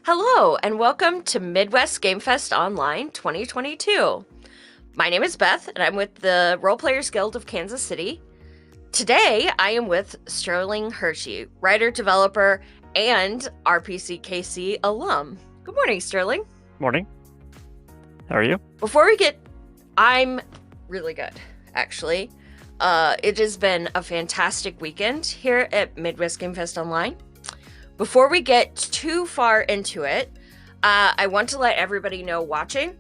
Hello, and welcome to Midwest GameFest Online 2022. My name is Beth, and I'm with the Role Players Guild of Kansas City. Today, I am with Sterling Hershey, writer, developer, and RPCKC alum. Good morning, Sterling. Morning. How are you? I'm really good, actually. It has been a fantastic weekend here at Midwest GameFest Online. Before we get too far into it, I want to let everybody know watching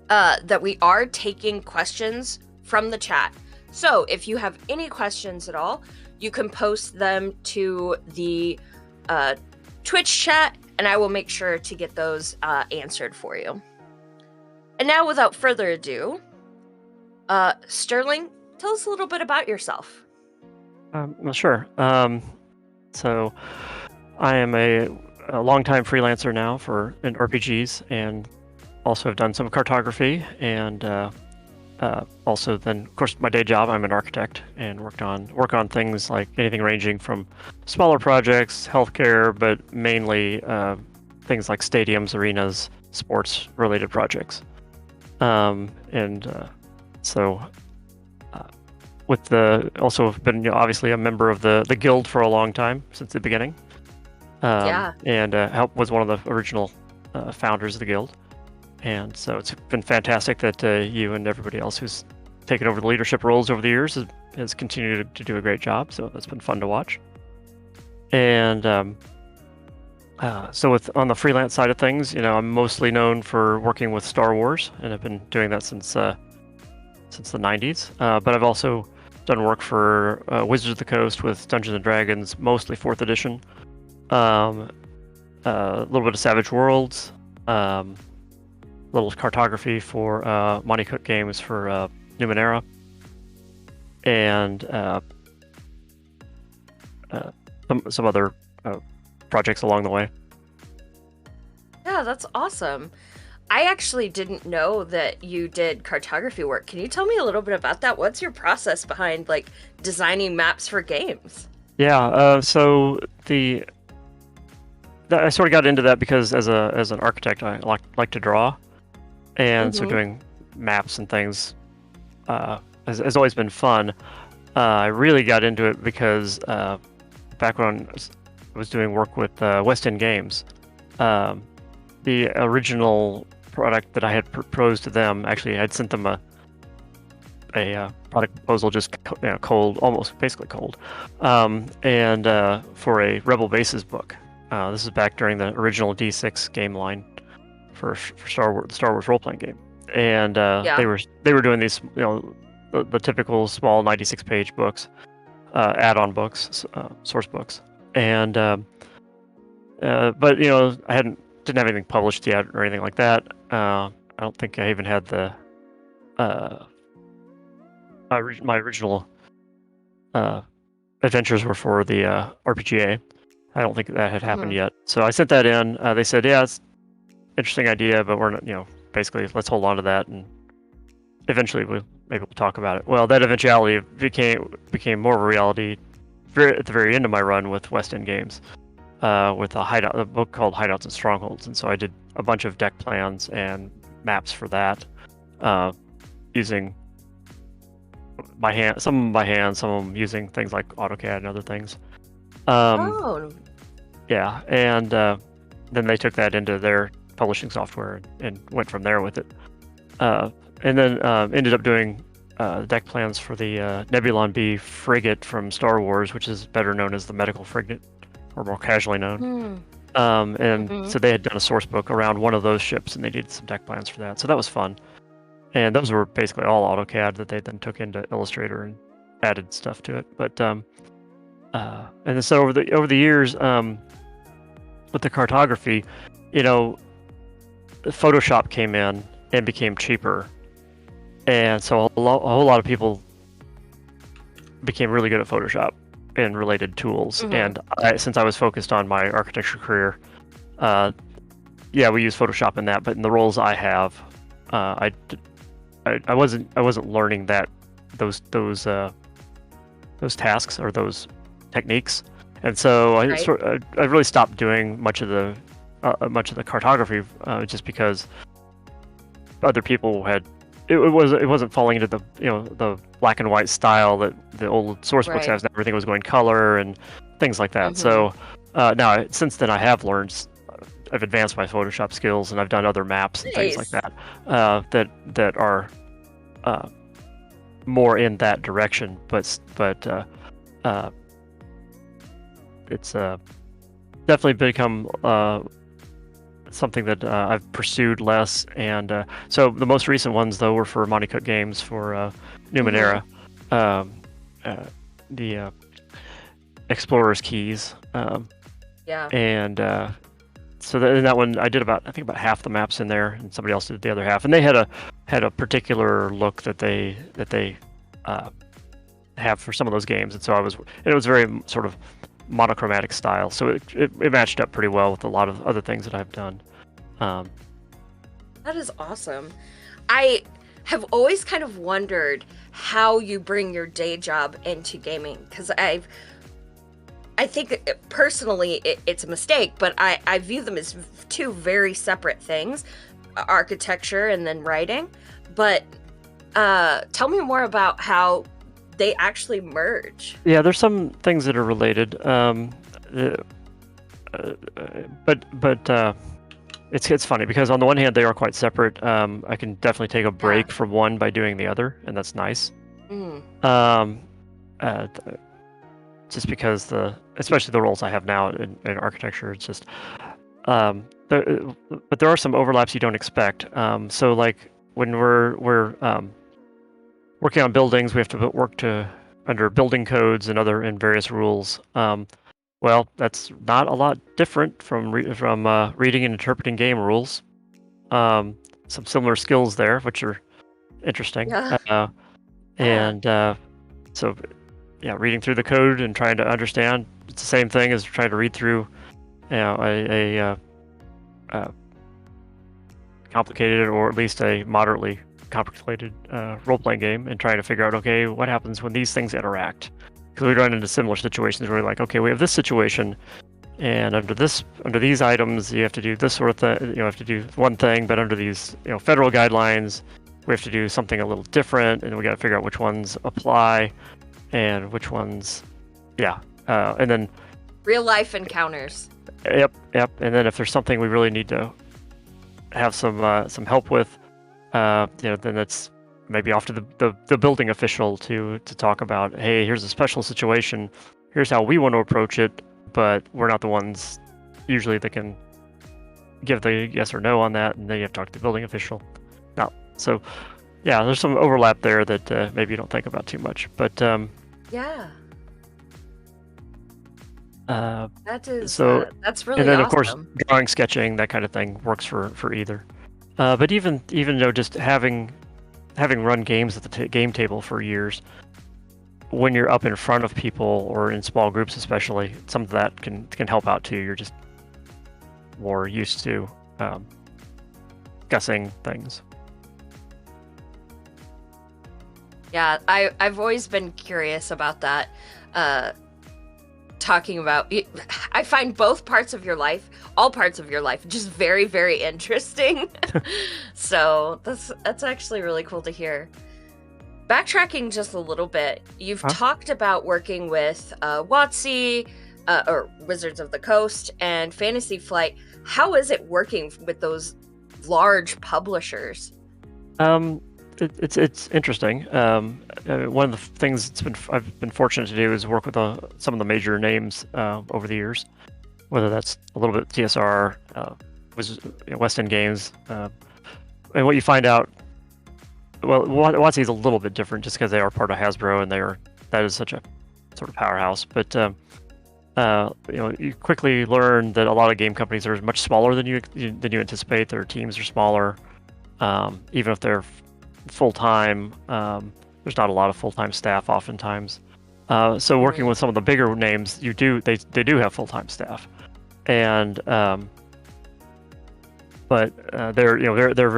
that we are taking questions from the chat. So if you have any questions at all, you can post them to the Twitch chat, and I will make sure to get those answered for you. And now, without further ado, Sterling, tell us a little bit about yourself. Well, sure. So I am a longtime freelancer now in RPGs, and also have done some cartography, and also then, of course, my day job, I'm an architect and work on things like anything ranging from smaller projects, healthcare, but mainly things like stadiums, arenas, sports related projects. Also been obviously a member of the guild for a long time, since the beginning. And was one of the original founders of the guild. And so it's been fantastic that you and everybody else who's taken over the leadership roles over the years has continued to do a great job. So that's been fun to watch. And on the freelance side of things, I'm mostly known for working with Star Wars, and I've been doing that since the 90s. But I've also done work for Wizards of the Coast with Dungeons and Dragons, mostly 4th edition. A little bit of Savage Worlds, little cartography for Monty Cook Games for Numenera, and some other projects along the way. Yeah, that's awesome. I actually didn't know that you did cartography work. Can you tell me a little bit about that? What's your process behind designing maps for games? Yeah, so I sort of got into that because as an architect, I like to draw, and so doing maps and things has always been fun. I really got into it because back when I was doing work with West End Games, the original product that I had proposed to them, actually I'd sent them a product proposal, just cold, almost basically cold, and for a Rebel Bases book. This is back during the original D6 game line for Star Wars role-playing game, and they were doing these, the typical small 96-page books, add-on books, source books, and but I didn't have anything published yet or anything like that. I don't think I even had my original adventures were for the RPGA. I don't think that had happened yet. So I sent that in. They said, yeah, it's an interesting idea, but we're not, basically let's hold on to that, and eventually maybe we'll talk about it. Well, that eventuality became more of a reality at the very end of my run with West End Games, with a book called Hideouts and Strongholds. And so I did a bunch of deck plans and maps for that, using by hand, some by hand, some of them using things like AutoCAD and other things. Yeah, and then they took that into their publishing software and went from there with it. And then ended up doing deck plans for the Nebulon B frigate from Star Wars, which is better known as the medical frigate, or more casually known. So they had done a source book around one of those ships, and they did some deck plans for that. So that was fun. And those were basically all AutoCAD that they then took into Illustrator and added stuff to it. But and then so over the years, with the cartography, Photoshop came in and became cheaper, and so a whole lot of people became really good at Photoshop and related tools. And since I was focused on my architecture career, we use Photoshop in that. But in the roles I have, I wasn't learning those tasks or those techniques, and so I really stopped doing much of the much of the cartography, just because other people had. It wasn't falling into the the black and white style that the old source books Right. has. And everything was going color and things like that. So now since then I have learned. I've advanced my Photoshop skills, and I've done other maps and things like Nice. that that are more in that direction. But it's definitely become something that I've pursued less. And so the most recent ones, though, were for Monte Cook Games for Numenera, the Explorer's Keys, Yeah. and so in that one I did I think about half the maps in there, and somebody else did the other half. And they had a particular look that they have for some of those games, and so it was very sort of monochromatic style, so it matched up pretty well with a lot of other things that I've done. That is awesome. I have always kind of wondered how you bring your day job into gaming, because I think personally it's a mistake, but I view them as two very separate things, architecture and then writing. But tell me more about how they actually merge. Yeah, there's some things that are related, but it's funny because on the one hand they are quite separate. I can definitely take a break from one by doing the other, and that's nice. Just because especially the roles I have now in architecture, it's just but there are some overlaps you don't expect. So like when we're working on buildings, we have to work under building codes and various rules. Well, that's not a lot different from reading and interpreting game rules. Some similar skills there, which are interesting. Yeah. So yeah, reading through the code and trying to understand, it's the same thing as trying to read through a complicated, or at least a moderately complicated role-playing game, and trying to figure out, okay, what happens when these things interact? Because we run into similar situations where we're like, okay, we have this situation, and under these items you have to do this sort of thing, you have to do one thing, but under these federal guidelines we have to do something a little different, and we got to figure out which ones apply and which ones and then Real life encounters. Yep. And then if there's something we really need to have some help with, then it's maybe off to the building official to talk about, hey, here's a special situation, here's how we want to approach it, but we're not the ones usually that can give the yes or no on that, and then you have to talk to the building official. So yeah, there's some overlap there that maybe you don't think about too much, but Yeah. That's really and then awesome. of course drawing, sketching, that kind of thing works for either. But even just having run games at the game table for years, when you're up in front of people or in small groups especially, some of that can help out too. You're just more used to discussing things. Yeah, I've always been curious about that. Talking about, I find all parts of your life, just very, very interesting. So that's actually really cool to hear. Backtracking just a little bit, you've talked about working with WotC, or Wizards of the Coast, and Fantasy Flight. How is it working with those large publishers? It's interesting. One of the things I've been fortunate to do is work with some of the major names over the years, whether that's a little bit TSR, West End Games, and what you find out. Well, WotC is a little bit different just because they are part of Hasbro, and that is such a sort of powerhouse. But you quickly learn that a lot of game companies are much smaller than you anticipate. Their teams are smaller, even if they're full-time. There's not a lot of full-time staff oftentimes. So working with some of the bigger names, they do have full-time staff, and but they're very aware. They're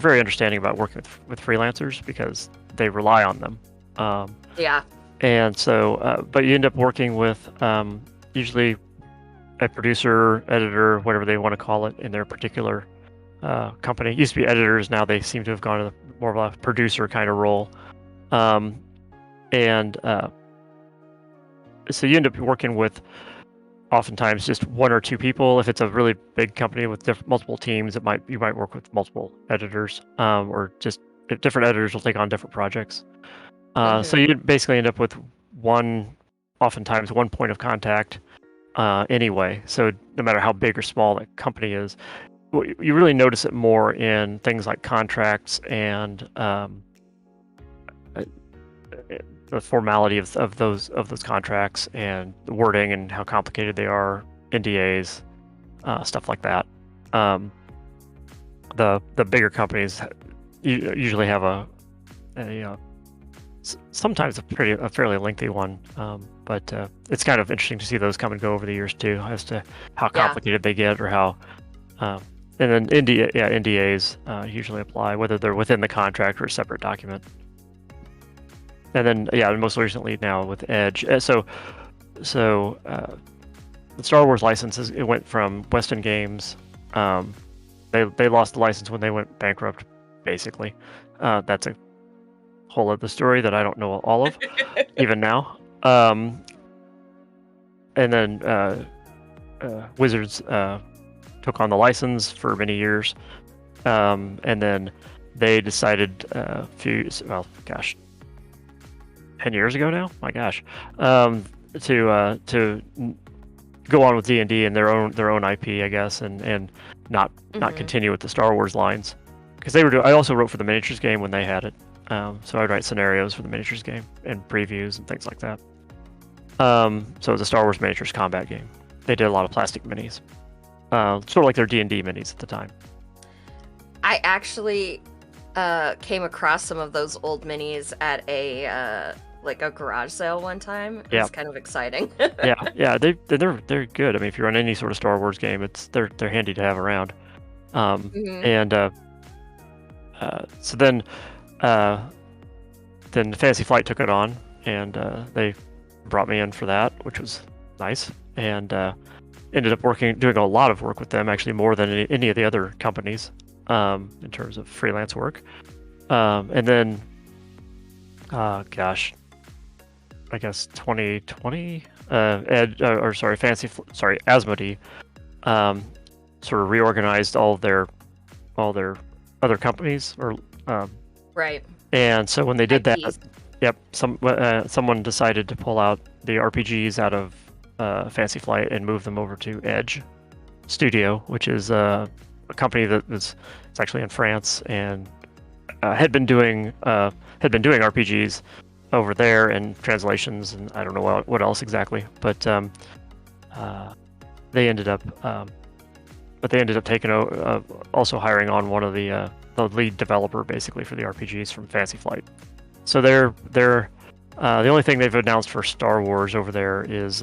very understanding about working with freelancers because they rely on them. Yeah. And so, but you end up working with usually a producer, editor, whatever they want to call it in their particular company. It used to be editors, now they seem to have gone to more of a producer kind of role. So you end up working with oftentimes just one or two people. If it's a really big company with multiple teams, you might work with multiple editors, or just if different editors will take on different projects. So you basically end up with oftentimes one point of contact anyway. So no matter how big or small that company is, you really notice it more in things like contracts and the formality of those contracts and the wording and how complicated they are, NDAs, stuff like that. The bigger companies usually have sometimes a fairly lengthy one, but it's kind of interesting to see those come and go over the years too, as to how complicated they get, or how. And then NDAs usually apply, whether they're within the contract or a separate document. And then most recently now with Edge. So the Star Wars licenses, it went from Weston Games. They lost the license when they went bankrupt, basically. That's a whole other story that I don't know all of, even now. And then Wizards took on the license for many years, and then they decided 10 years ago now, my gosh, to go on with D&D and their own IP, I guess, and not continue with the Star Wars lines, because I also wrote for the miniatures game when they had it, so I'd write scenarios for the miniatures game and previews and things like that. So it was a Star Wars miniatures combat game. They did a lot of plastic minis, sort of like their D&D minis at the time. I actually came across some of those old minis at a garage sale one time. It was kind of exciting. yeah, they're good. I mean, if you run any sort of Star Wars game, they're handy to have around. And so then Fantasy Flight took it on, and they brought me in for that, which was nice, and ended up doing a lot of work with them, actually more than any of the other companies, in terms of freelance work. And then, I guess 2020, Asmodee, sort of reorganized all their other companies, or right. And so when they did IPs. that, someone decided to pull out the RPGs out of Fantasy Flight and move them over to Edge Studio, which is a company it's actually in France, and had been doing RPGs over there, and translations, and I don't know what else exactly, but they ended up taking also hiring on one of the lead developer, basically, for the RPGs from Fantasy Flight. So they're the only thing they've announced for Star Wars over there is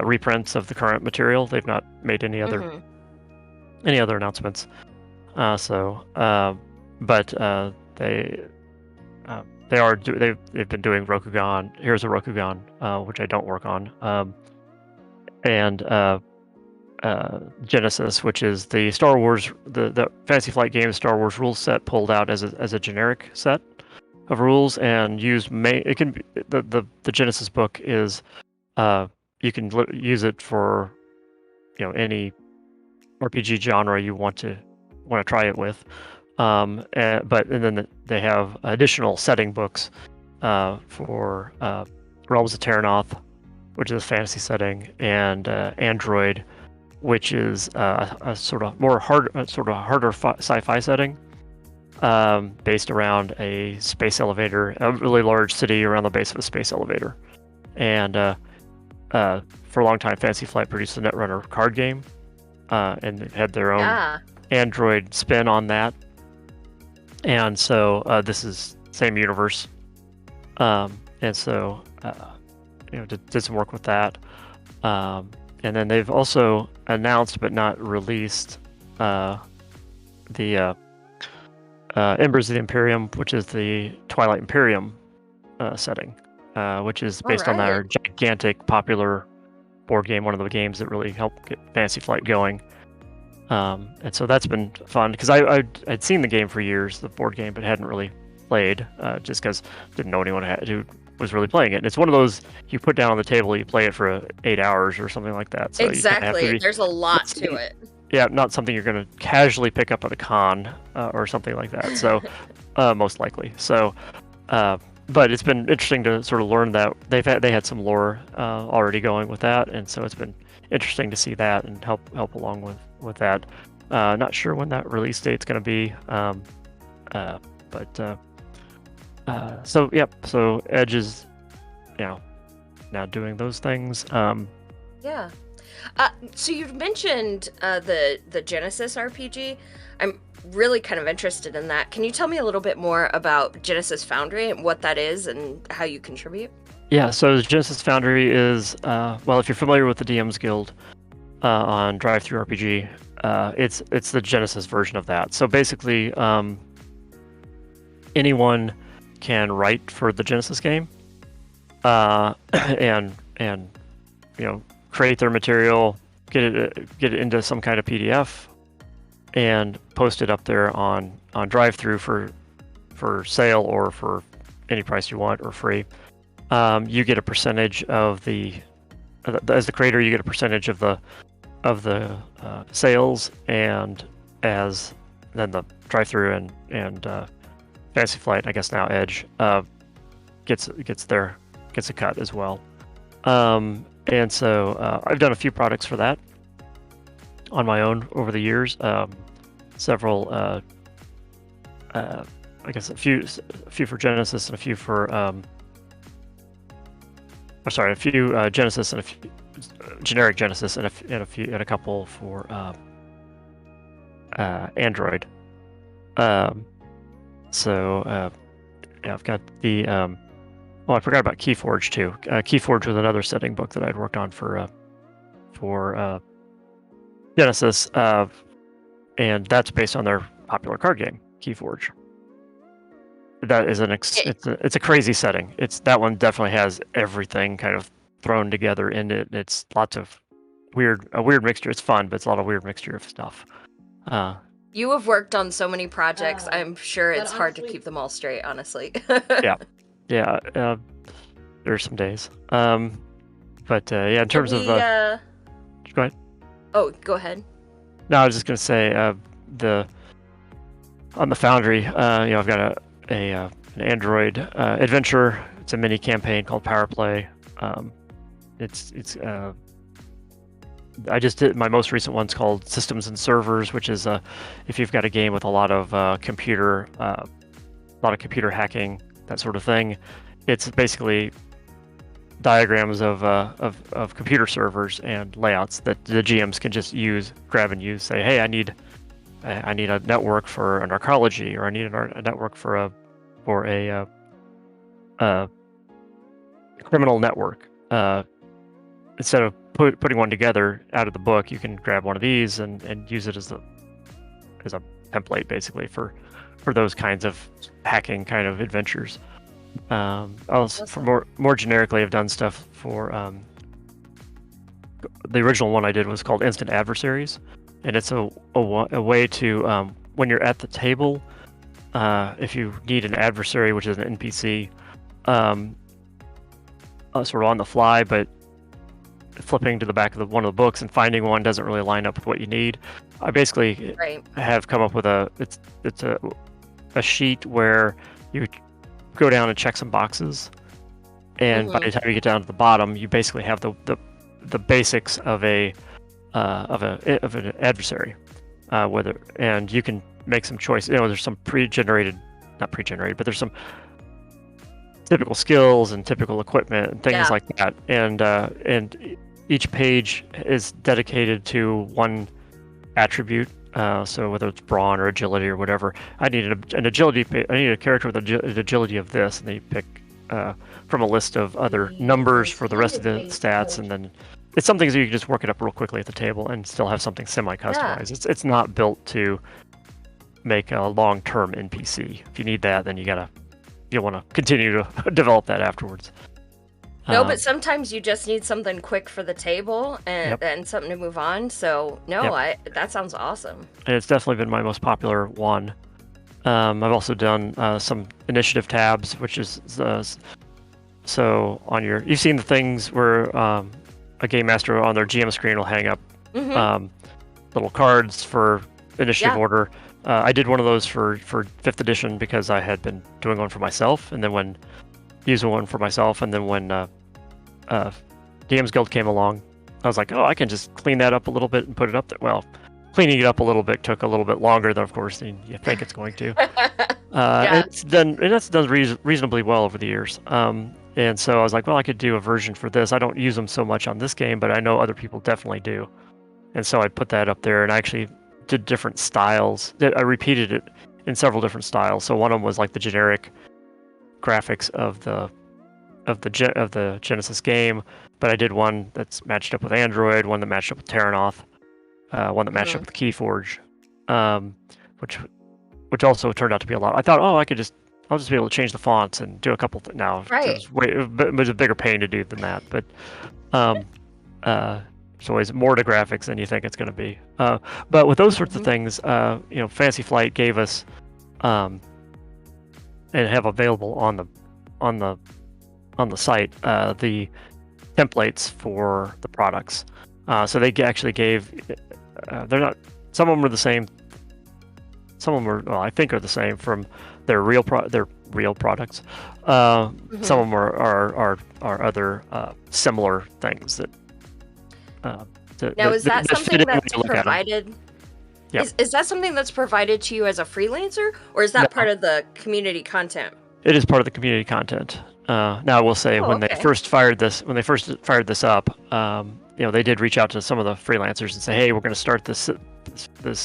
reprints of the current material. They've not made any other announcements. They've been doing Rokugan. Here's a Rokugan, which I don't work on, and Genesis, which is the Star Wars, the Fantasy Flight game Star Wars rules set, pulled out as a generic set of rules and used. It can be, the Genesis book is you can use it for any RPG genre you want to try it with. And then they have additional setting books for Realms of Terranoth, which is a fantasy setting, and Android, which is a sort of harder sci-fi setting, based around a space elevator, a really large city around the base of a space elevator. And for a long time, Fantasy Flight produced a Netrunner card game, and it had their own Android spin on that. And so this is same universe, and so did some work with that, and then they've also announced but not released the Embers of the Imperium, which is the Twilight Imperium setting, which is based on their gigantic popular board game, one of the games that really helped get Fantasy Flight going. And so that's been fun because I'd seen the game for years, the board game, but hadn't really played just because didn't know anyone who was really playing it. And it's one of those you put down on the table, you play it for 8 hours or something like that. So exactly. There's a lot to it. Yeah, not something you're going to casually pick up at a con or something like that. So most likely. So, but it's been interesting to sort of learn that they had some lore already going with that, and so it's been interesting to see that and help along with that. Not sure when that release date's going to be, so yep. So Edge is now doing those things. Yeah. So you've mentioned the Genesis RPG. I'm really kind of interested in that. Can you tell me a little bit more about Genesis Foundry and what that is and how you contribute? Yeah, so Genesis Foundry is, well, if you're familiar with the DM's Guild on Drive-Thru RPG, it's the Genesis version of that. So basically, anyone can write for the Genesis game, and create their material, get it into some kind of PDF, and post it up there on Drive-Thru for sale or for any price you want or free. You get a percentage of as the creator, you get a percentage of the sales, and as then the Drive-Thru and Fantasy Flight, I guess now Edge, gets a cut as well. And so I've done a few products for that on my own over the years. Several, I guess a few for Genesis and a few for, a few Genesis and a few generic Genesis and a couple for Android. Yeah, I've got the. Well, I forgot about Keyforge too. Keyforge was another setting book that I'd worked on for Genesis, and that's based on their popular card game, Keyforge. That is it's a crazy setting. That one definitely has everything kind of thrown together in it. It's lots of a weird mixture. It's fun, but it's a lot of weird mixture of stuff. You have worked on so many projects. I'm sure it's hard to keep them all straight, honestly. Yeah, there's some days. In terms of... Go ahead. Oh, go ahead. No, I was just going to say, on the Foundry, I've got an Android adventure. It's a mini campaign called Power Play. I just did my most recent one's called Systems and Servers, which is if you've got a game with a lot of computer hacking, that sort of thing. It's basically diagrams of computer servers and layouts that the GMs can just grab and use. Say, hey, I need a network for an arcology, or I need a network for a criminal network. Instead of putting one together out of the book, you can grab one of these and use it as a template, basically, for those kinds of hacking kind of adventures. For more generically, I've done stuff for the original one I did was called Instant Adversaries, and it's a way to when you're at the table, if you need an adversary, which is an NPC, sort of on the fly, but flipping to the back of one of the books and finding one doesn't really line up with what you need. I basically have come up with it's a sheet where you go down and check some boxes, and by the time you get down to the bottom, you basically have the basics of an adversary, and you can make some choice. There's some not pre-generated, but there's some typical skills and typical equipment and things like that, and each page is dedicated to one attribute. So whether it's brawn or agility or whatever, I need an agility. I need a character with the agility of this, and then you pick from a list of other numbers for the rest of the stats, and then it's something so you can just work it up real quickly at the table and still have something semi-customized. Yeah. It's not built to make a long-term NPC. If you need that, then you'll want to continue to develop that afterwards. No, but sometimes you just need something quick for the table and, Yep. and something to move on. So no, Yep. that sounds awesome. And it's definitely been my most popular one. I've also done some initiative tabs, which is so on you've seen the things where a game master on their GM screen will hang up little cards for initiative order. I did one of those for 5th edition because I had been doing one for myself, and then using one for myself, and then when DM's Guild came along, I was like, oh, I can just clean that up a little bit and put it up there. Well, cleaning it up a little bit took a little bit longer than, of course, than you think it's going to. And that's done reasonably well over the years. And so I was like, well, I could do a version for this. I don't use them so much on this game, but I know other people definitely do. And so I put that up there, and I actually did different styles. I repeated it in several different styles. So one of them was like the generic graphics of the Genesis game, but I did one that's matched up with Android, one that matched up with Terranoth, one that matched up with Keyforge, which also turned out to be a lot. I thought, I'll just be able to change the fonts and do a couple things now. Right. It was a bigger pain to do than that, but there's always more to graphics than you think it's going to be. But with those sorts of things, Fantasy Flight gave us and have available on the site the templates for the products. So they actually gave. They're not. Some of them are the same. Some of them are, I think, are the same from their real products. Some of them are other similar things that. Now, is that something that's provided? Yeah. Is that something that's provided to you as a freelancer, or is that part of the community content? It is part of the community content. Now, I will say when they first fired this up, they did reach out to some of the freelancers and say, "Hey, we're going to start this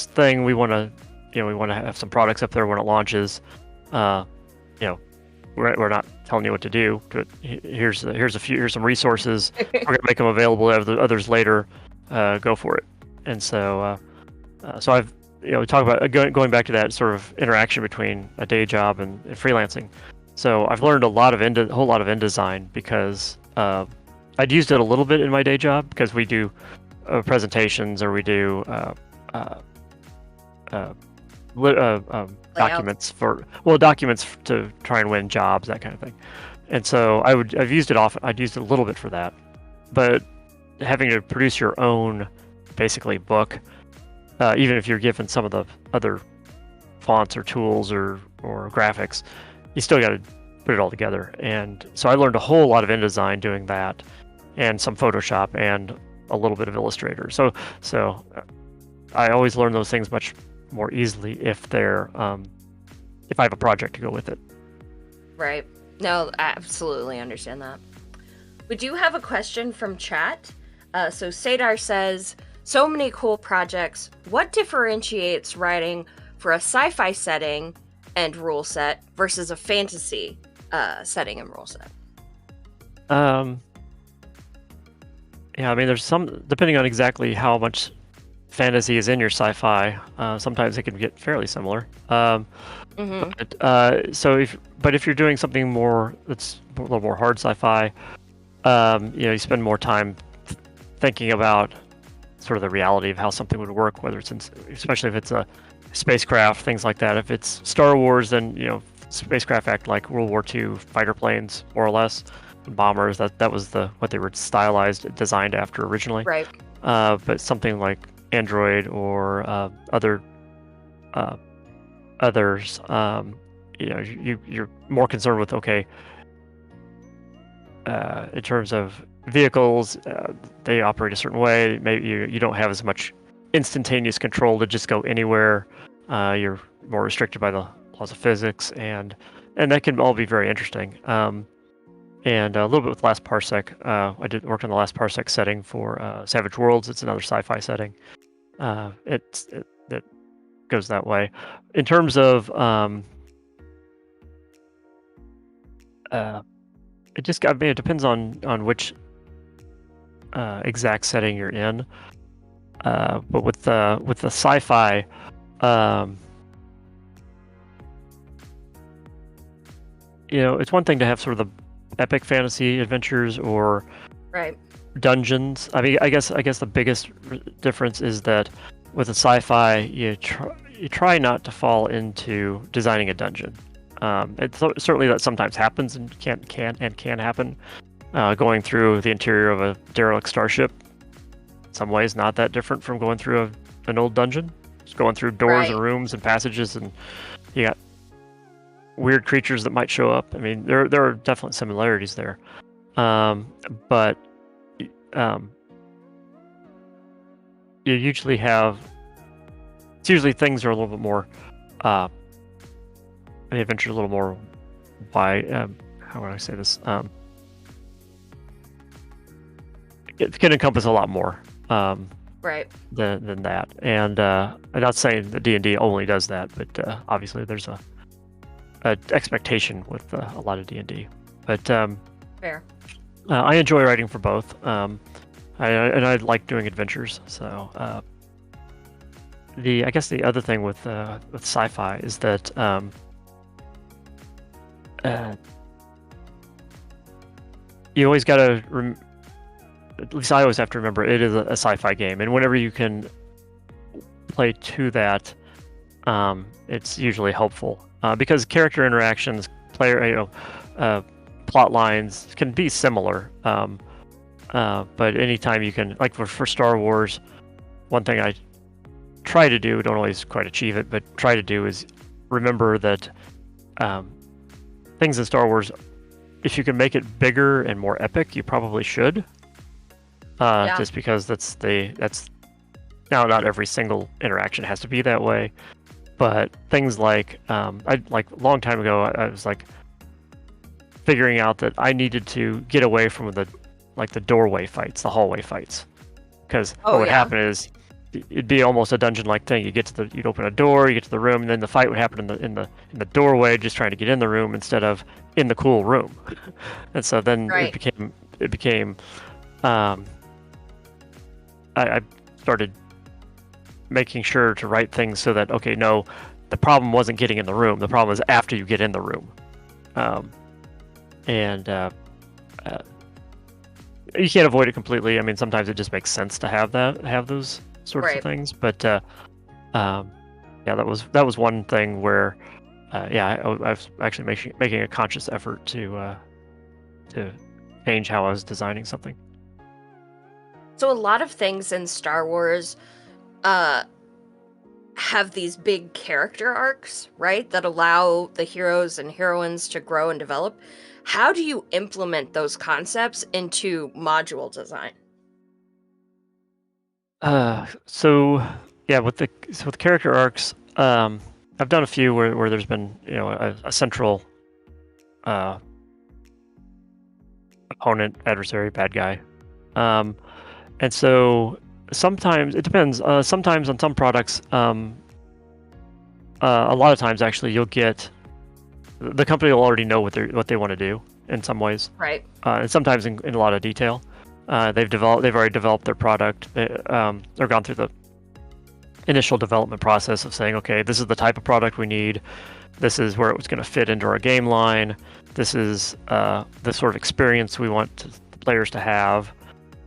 thing. We want to have some products up there when it launches. We're not telling you what to do, but here's some resources. We're going to make them available to others later. Go for it." And so I've talk about going back to that sort of interaction between a day job and freelancing. So I've learned a whole lot of InDesign because I'd used it a little bit in my day job because we do presentations or we do documents to try and win jobs, that kind of thing. And so I've used it often. I'd used it a little bit for that, but having to produce your own basically book, even if you're given some of the other fonts or tools or graphics, you still got to put it all together. And so I learned a whole lot of InDesign doing that, and some Photoshop and a little bit of Illustrator. So I always learn those things much more easily if I have a project to go with it. Right. No, I absolutely understand that. We do have a question from chat. So Sadar says, so many cool projects. What differentiates writing for a sci-fi setting and rule set versus a fantasy setting and rule set? Yeah, I mean, there's some, depending on exactly how much fantasy is in your sci-fi, sometimes it can get fairly similar. But if you're doing something more that's a little more hard sci-fi, you spend more time thinking about sort of the reality of how something would work, whether it's especially if it's a spacecraft, things like that. If it's Star Wars, then spacecraft act like World War II fighter planes, more or less, bombers. That was what they were designed after originally. Right. But something like Android or others, you're more concerned with in terms of vehicles, they operate a certain way. Maybe you don't have as much instantaneous control to just go anywhere. You're more restricted by the laws of physics, and that can all be very interesting. And a little bit with Last Parsec. I worked on the Last Parsec setting for Savage Worlds. It's another sci-fi setting. It goes that way. In terms of it depends on which exact setting you're in. But with the sci-fi, it's one thing to have sort of the epic fantasy adventures or Right. dungeons. I mean, I guess the biggest difference is that with a sci-fi, you try not to fall into designing a dungeon. It's certainly that sometimes happens and can happen. Going through the interior of a derelict starship, in some ways not that different from going through an old dungeon. Just going through doors and rooms and passages, and you got weird creatures that might show up. I mean, there are definite similarities there, but you usually have. It's usually things are a little bit more. The adventure a little more. How would I say this? It can encompass a lot more. Right. Than that, and I'm not saying that D&D only does that, but obviously there's a expectation with a lot of D&D. But fair. I enjoy writing for both. I like doing adventures. So I guess the other thing with sci-fi is that you always got to. At least I always have to remember it is a sci-fi game, and whenever you can play to that, it's usually helpful because character interactions, plot lines can be similar. But anytime you can, like for Star Wars, one thing I try to do, don't always quite achieve it, but try to do is remember that things in Star Wars, if you can make it bigger and more epic, you probably should. Just because that's now not every single interaction has to be that way, but things like a long time ago I was like figuring out that I needed to get away from the doorway fights, the hallway fights, because what would happen is it'd be almost a dungeon-like thing. You'd open a door, you get to the room, and then the fight would happen in the doorway, just trying to get in the room instead of in the cool room. And so then it became. I started making sure to write things so that the problem wasn't getting in the room. The problem was after you get in the room, and you can't avoid it completely. I mean, sometimes it just makes sense to have those sorts of things. But that was one thing where I was actually making a conscious effort to change how I was designing something. So a lot of things in Star Wars have these big character arcs, right? That allow the heroes and heroines to grow and develop. How do you implement those concepts into module design? With character arcs, I've done a few where there's been a central opponent, adversary, bad guy. And so sometimes it depends. Sometimes on some products, a lot of times actually you'll get the company will already know what they want to do in some ways. Right. And sometimes in a lot of detail. They've already developed their product. They've gone through the initial development process of saying, okay, this is the type of product we need. This is where it's going to fit into our game line. This is the sort of experience we want the players to have.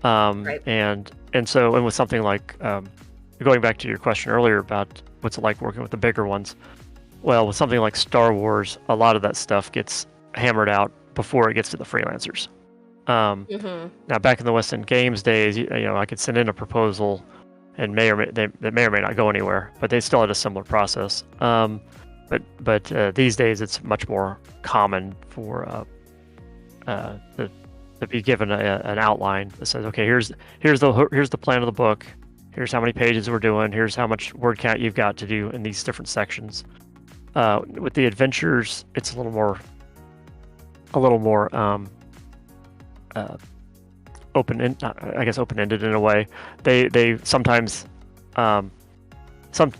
And with something like going back to your question earlier about what's it like working with the bigger ones, well, with something like Star Wars, a lot of that stuff gets hammered out before it gets to the freelancers. Now, back in the West End Games days, I could send in a proposal, and may or may not go anywhere, but they still had a similar process. But these days, it's much more common for to be given an outline that says, okay, here's the plan of the book. Here's how many pages we're doing. Here's how much word count you've got to do in these different sections. With the adventures, it's a little more open-ended in a way. They sometimes a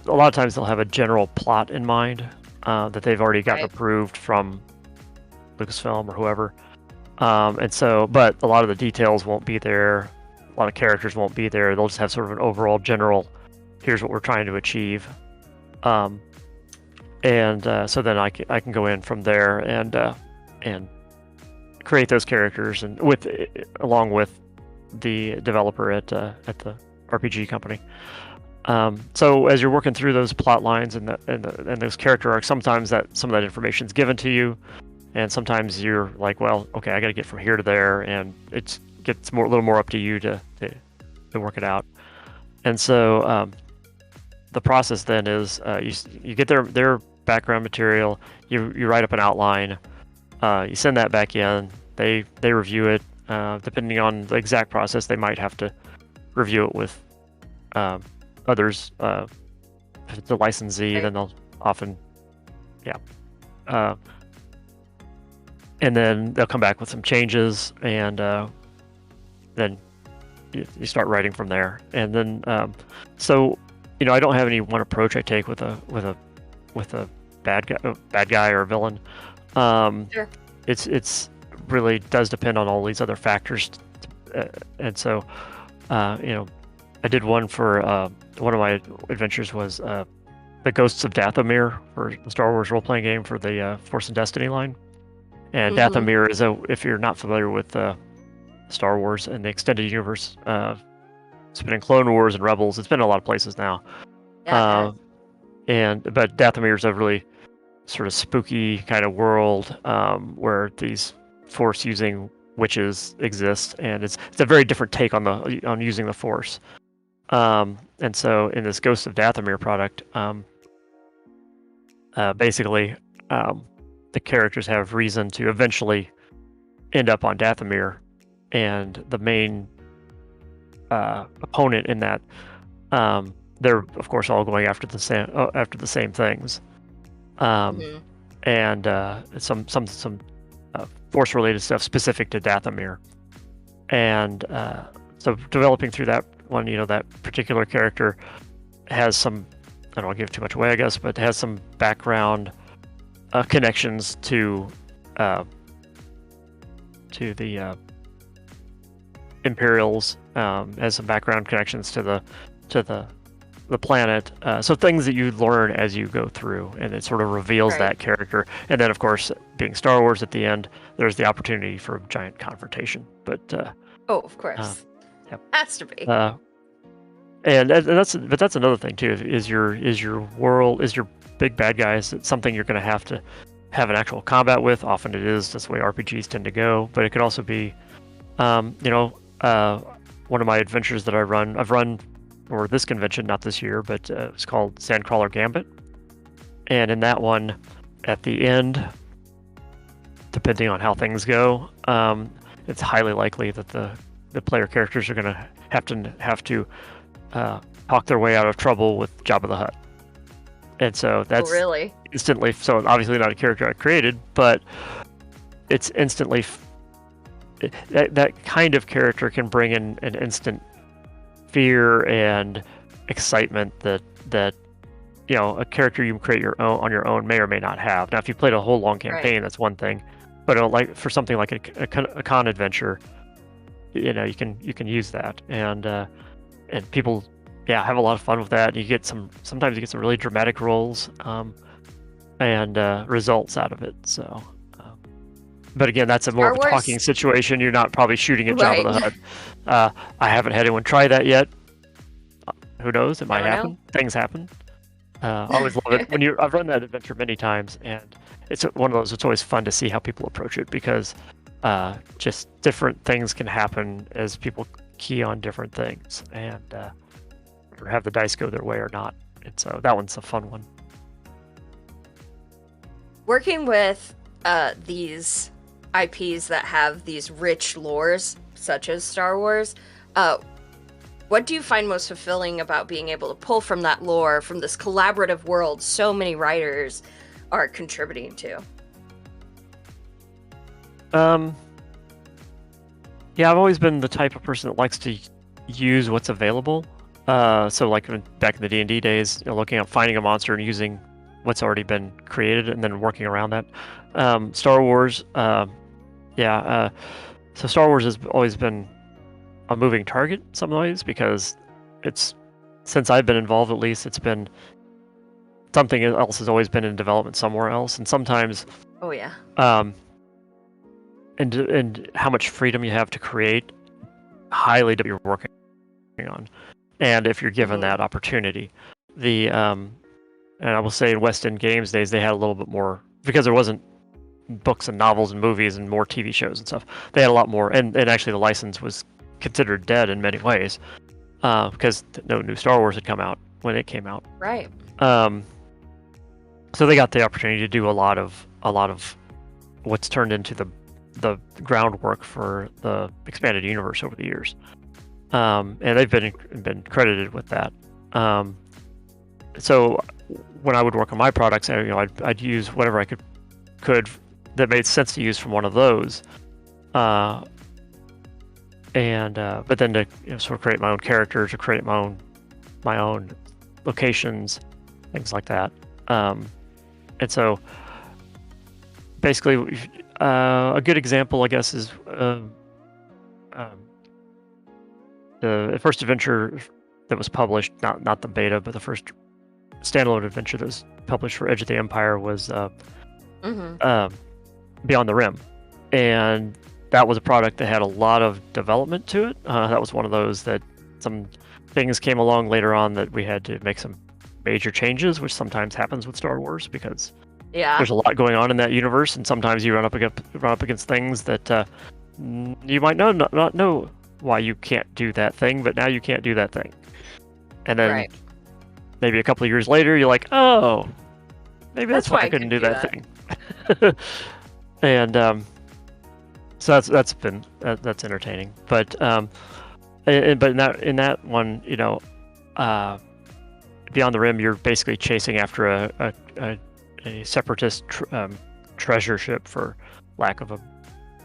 lot of times they'll have a general plot in mind that they've already gotten approved from Lucasfilm or whoever. But a lot of the details won't be there. A lot of characters won't be there. They'll just have sort of an overall general, here's what we're trying to achieve. So then I can go in from there and create those characters, and along with the developer at the RPG company. So as you're working through those plot lines and those character arcs, sometimes some of that information is given to you, and sometimes you're like, well, okay, I got to get from here to there, and it gets a little more up to you to work it out. And so the process then is you get their background material, you write up an outline, you send that back in, they review it. Depending on the exact process, they might have to review it with others. If it's a licensee, Right. then they'll often, and then they'll come back with some changes, and then you start writing from there. And then, so I don't have any one approach I take with a bad guy or a villain. Sure. It's really does depend on all these other factors, and so I did one for one of my adventures was the Ghosts of Dathomir for the Star Wars role-playing game for the Force and Destiny line. And Dathomir is if you're not familiar with Star Wars and the extended universe, it's been in Clone Wars and Rebels. It's been in a lot of places now. Yeah. But Dathomir is a really sort of spooky kind of world where these Force-using witches exist, and it's a very different take on using the Force. And so in this Ghost of Dathomir product, basically the characters have reason to eventually end up on Dathomir, and the main opponent in that, they're of course all going after the same things, and some Force related stuff specific to Dathomir, and so developing through that one, that particular character has some, I don't want to give too much away, I guess, but has some background connections to the Imperials, has some background connections to the planet. So things that you learn as you go through, and it sort of reveals Right. that character. And then, of course, being Star Wars at the end, there's the opportunity for a giant confrontation. But Oh, of course. Yep. Has to be. And that's another thing too. Is your world, is your big bad guys something you're going to have an actual combat with? Often it is. That's the way RPGs tend to go. But it could also be, one of my adventures that I've run for this convention, not this year, but it's called Sandcrawler Gambit. And in that one, at the end, depending on how things go, it's highly likely that the player characters are going to have to talk their way out of trouble with Jabba the Hutt. And so that's really instantly, so obviously not a character I created, but it's instantly that kind of character can bring in an instant fear and excitement that a character you create on your own may or may not have. Now, if you played a whole long campaign, Right. that's one thing, but like for something like a con adventure, you can use that, and people have a lot of fun with that. Sometimes you get some really dramatic rolls and results out of it. So but again, that's more Star of a Wars- talking situation. You're not probably shooting at Jabba the Right. Hutt. I haven't had anyone try that yet. Who knows? It might Never happen. Things happen. I always love it when I've run that adventure many times, and it's one of those. It's always fun to see how people approach it, because just different things can happen as people key on different things, and or have the dice go their way or not. And so that one's a fun one. Working with these IPs that have these rich lores, such as Star Wars, what do you find most fulfilling about being able to pull from that lore, from this collaborative world so many writers are contributing to? Yeah, I've always been the type of person that likes to use what's available. So like back in the D&D days, looking at finding a monster and using what's already been created and then working around that. Star Wars, so Star Wars has always been a moving target in some ways, because since I've been involved, at least, it's been something else has always been in development somewhere else, and sometimes Oh yeah. and how much freedom you have to create, highly to be working on, and if you're given that opportunity. And I will say in West End Games days, they had a little bit more, because there wasn't books and novels and movies and more TV shows and stuff. They had a lot more, and actually the license was considered dead in many ways, because no new Star Wars had come out when it came out. Right. So they got the opportunity to do a lot of what's turned into the groundwork for the expanded universe over the years. And they've been credited with that. So when I would work on my products, I'd use whatever I could that made sense to use from one of those, but then to sort of create my own characters, or create my own locations, things like that. And so basically, a good example, I guess, is the first adventure that was published, not the beta, but the first standalone adventure that was published for Edge of the Empire was Beyond the Rim, and that was a product that had a lot of development to it. That was one of those that some things came along later on that we had to make some major changes, which sometimes happens with Star Wars, because there's a lot going on in that universe, and sometimes you run up against things that you might not know why you can't do that thing, but now you can't do that thing. And then maybe a couple of years later, you're like, oh, maybe that's why I couldn't do that thing. And so that's entertaining. But but in that one, Beyond the Rim, you're basically chasing after a separatist treasure ship, for lack of a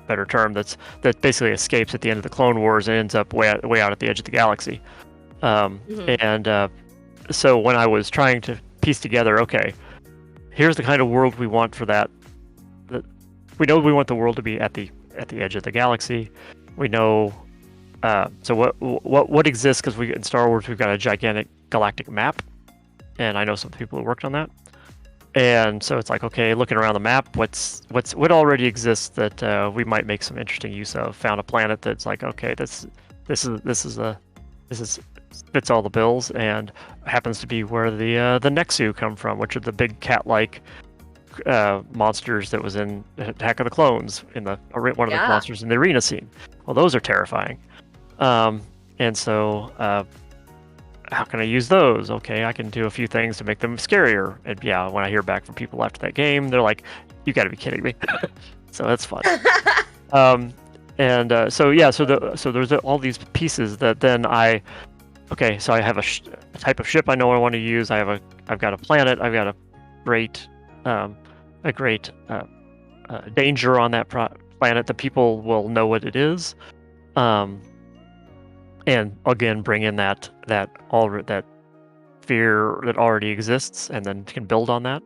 better term, that basically escapes at the end of the Clone Wars and ends up way out at the edge of the galaxy. And so when I was trying to piece together, okay, here's the kind of world we want for that. We know we want the world to be at the edge of the galaxy. We know. So what exists, because in Star Wars we've got a gigantic galactic map, and I know some people who worked on that. And so it's like, okay, looking around the map, what already exists that we might make some interesting use of. Found a planet that's like, okay, this fits all the bills, and happens to be where the Nexu come from, which are the big cat-like monsters that was in Attack of the Clones, one of the monsters in the arena scene. Well, those are terrifying. And so how can I use those? Okay, I can do a few things to make them scarier. And when I hear back from people after that game, they're like, you got to be kidding me. So that's fun. So there's all these pieces that then so I have a type of ship I know I want to use. I've got a planet. I've got a great danger on that planet. The people will know what it is. And again, bring in that fear that already exists, and then can build on that.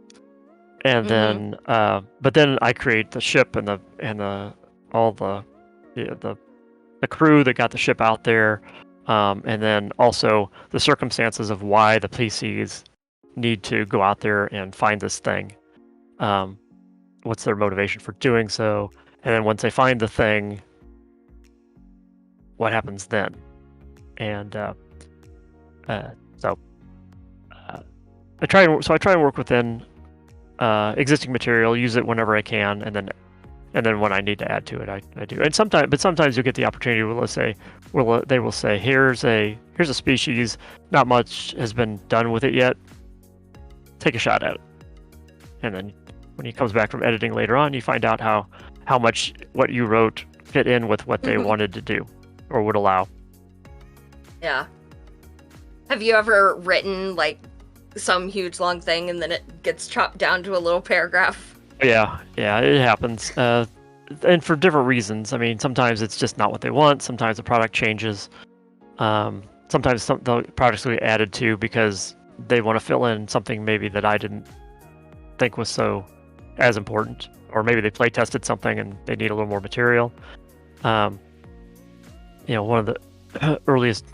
And then, but then I create the ship and the crew that got the ship out there, and then also the circumstances of why the PCs need to go out there and find this thing. What's their motivation for doing so? And then once they find the thing, what happens then? And I try and work within existing material, use it whenever I can, and then when I need to add to it, I do. And sometimes you'll get the opportunity they will say, here's a species, not much has been done with it yet. Take a shot at it. And then when he comes back from editing later on, you find out how much what you wrote fit in with what they wanted to do or would allow. Yeah. Have you ever written like some huge long thing and then it gets chopped down to a little paragraph? Yeah, it happens. And for different reasons. I mean, sometimes it's just not what they want. Sometimes the product changes. Sometimes the products will be added to because they want to fill in something maybe that I didn't think was so as important. Or maybe they play tested something and they need a little more material. One of the earliest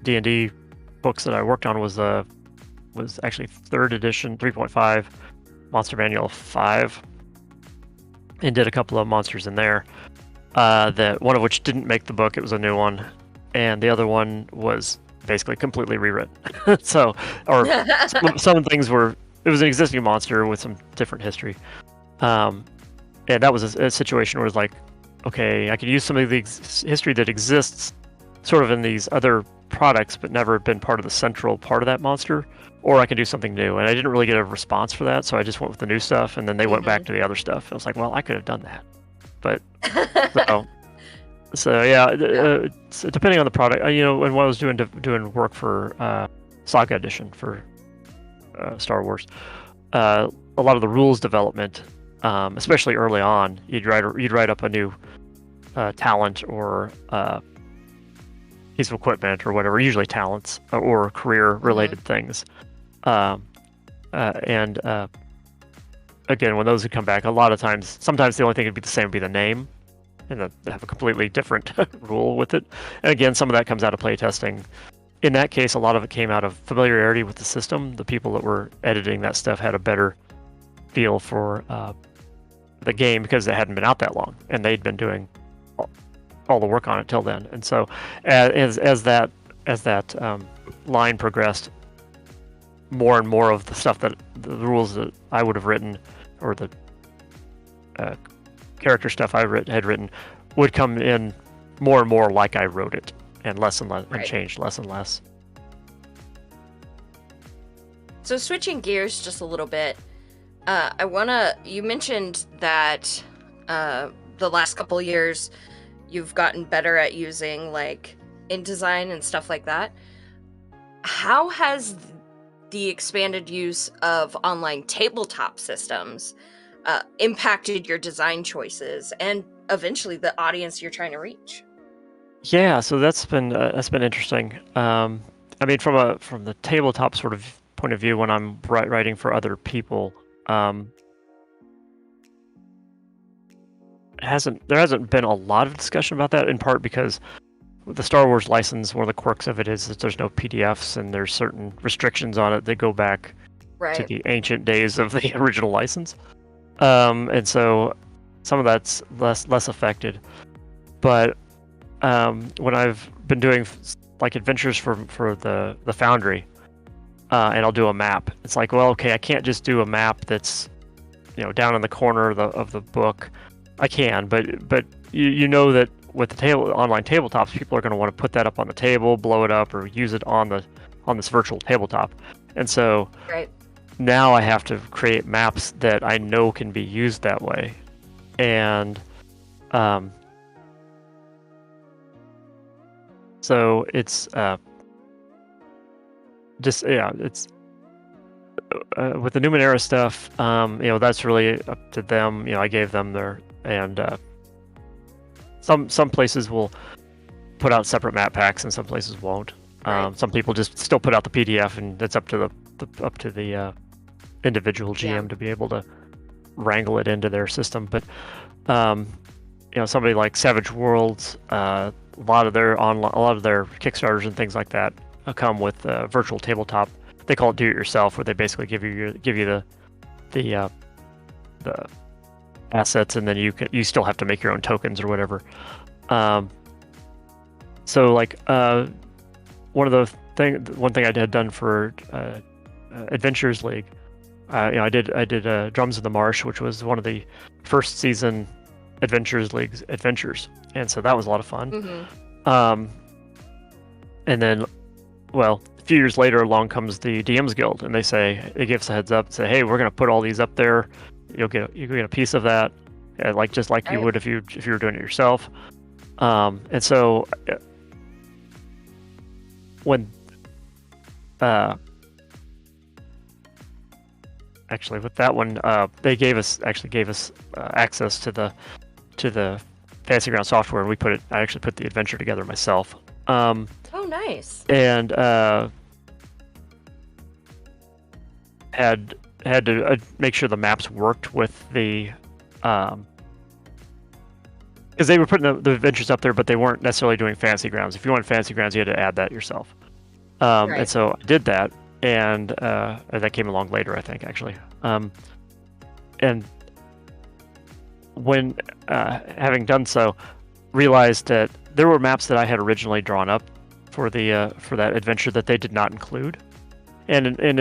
D&D books that I worked on was actually 3rd edition 3.5 Monster Manual 5, and did a couple of monsters in there. that one of which didn't make the book. It was a new one, and the other one was basically completely rewritten. So, or some things were. It was an existing monster with some different history, and that was a situation where it's like, okay, I could use some of the history that exists, sort of in these other products, but never been part of the central part of that monster, or I could do something new. And I didn't really get a response for that, so I just went with the new stuff, and then they went back to the other stuff. I was like, well, I could have done that, but so yeah, depending on the product, and when I was doing work for Saga Edition for Star Wars, a lot of the rules development, especially early on, you'd write up a new talent or piece of equipment or whatever, usually talents or career-related things. And again, when those would come back, a lot of times, sometimes the only thing that'd be the same would be the name, and they have a completely different rule with it. And again, some of that comes out of playtesting. In that case, a lot of it came out of familiarity with the system. The people that were editing that stuff had a better feel for the game because it hadn't been out that long, and they'd been doing all the work on it till then. And so, as that line progressed, more and more of the stuff the rules that I would have written, or the character stuff I had written, would come in more and more like I wrote it, and less and less, and changed less and less. So switching gears just a little bit, you mentioned that the last couple years you've gotten better at using like InDesign and stuff like that. How has the expanded use of online tabletop systems impacted your design choices and eventually the audience you're trying to reach? Yeah, so that's been interesting. I mean, from the tabletop sort of point of view, when I'm writing for other people, there hasn't been a lot of discussion about that, in part because with the Star Wars license, one of the quirks of it is that there's no PDFs and there's certain restrictions on it that go back to the ancient days of the original license. And so some of that's less affected. But when I've been doing like adventures for the Foundry, and I'll do a map, it's like, well, okay, I can't just do a map that's down in the corner of the book. I can, but you know that with the online tabletops, people are going to want to put that up on the table, blow it up, or use it on this virtual tabletop. And so now I have to create maps that I know can be used that way. And so it's it's with the Numenera stuff, that's really up to them. I gave them their, and some places will put out separate map packs and some places won't. Some people just still put out the PDF, and it's up to the individual GM to be able to wrangle it into their system. But somebody like Savage Worlds, a lot of their Kickstarters and things like that come with virtual tabletop. They call it do-it-yourself, where they basically give you the assets, and then you still have to make your own tokens or whatever. So like one thing I had done for Adventures League, I did Drums of the Marsh, which was one of the first season Adventures League's adventures, and so that was a lot of fun. And then, well, a few years later, along comes the DMs Guild, and they give us a heads up and say, hey, we're going to put all these up there. You get a piece of that, just like you would if you were doing it yourself. And so when actually with that one, they gave us access to the Fantasy Ground software, and I actually put the adventure together myself. Oh, nice. And had to make sure the maps worked with the because they were putting the adventures up there, but they weren't necessarily doing Fantasy Grounds. If you wanted Fantasy Grounds, you had to add that yourself. And so I did that, and that came along later, I think, actually. And when having done so, realized that there were maps that I had originally drawn up for that adventure that they did not include, and in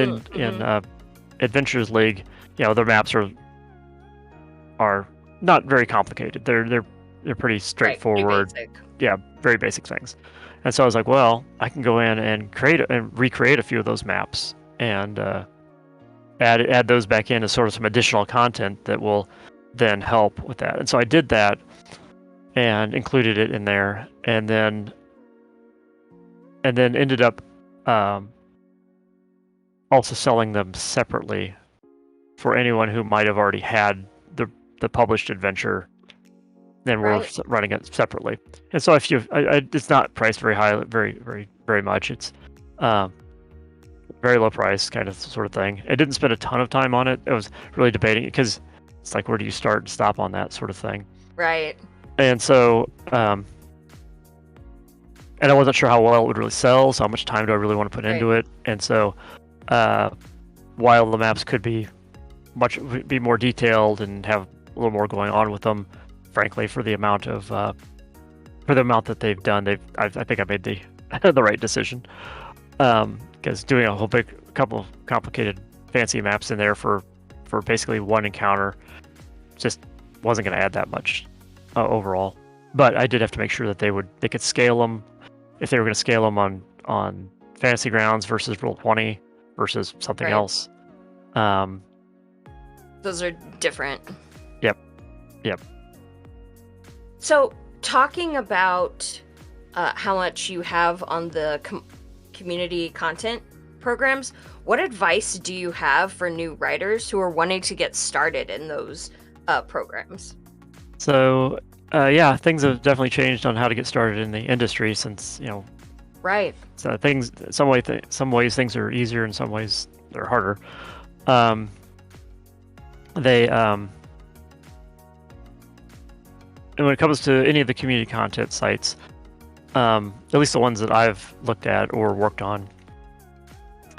Adventures League, their maps are not very complicated. They're pretty straightforward. Right, pretty yeah, very basic things. And so I was like, well, I can go in and recreate a few of those maps and add those back in as sort of some additional content that will then help with that. And so I did that and included it in there, and then ended up also selling them separately for anyone who might have already had the published adventure. Then we're running it separately. And so it's not priced very high, very much. It's very low price kind of sort of thing. I didn't spend a ton of time on it. I was really debating it because it's like, where do you start and stop on that sort of thing? Right. And so, and I wasn't sure how well it would really sell, so how much time do I really want to put into it? And so, while the maps could be more detailed and have a little more going on with them, frankly, for the amount that they've done, I think I made the right decision. Because doing a couple of complicated fancy maps in there for basically one encounter just wasn't going to add that much overall. But I did have to make sure that they could scale them if they were going to scale them on Fantasy Grounds versus Roll20 versus something else. Those are different. Yep. So, talking about how much you have on the community content programs, what advice do you have for new writers who are wanting to get started in those programs? So, things have definitely changed on how to get started in the industry since, Right. So some ways things are easier, in some ways they're harder. And when it comes to any of the community content sites, at least the ones that I've looked at or worked on,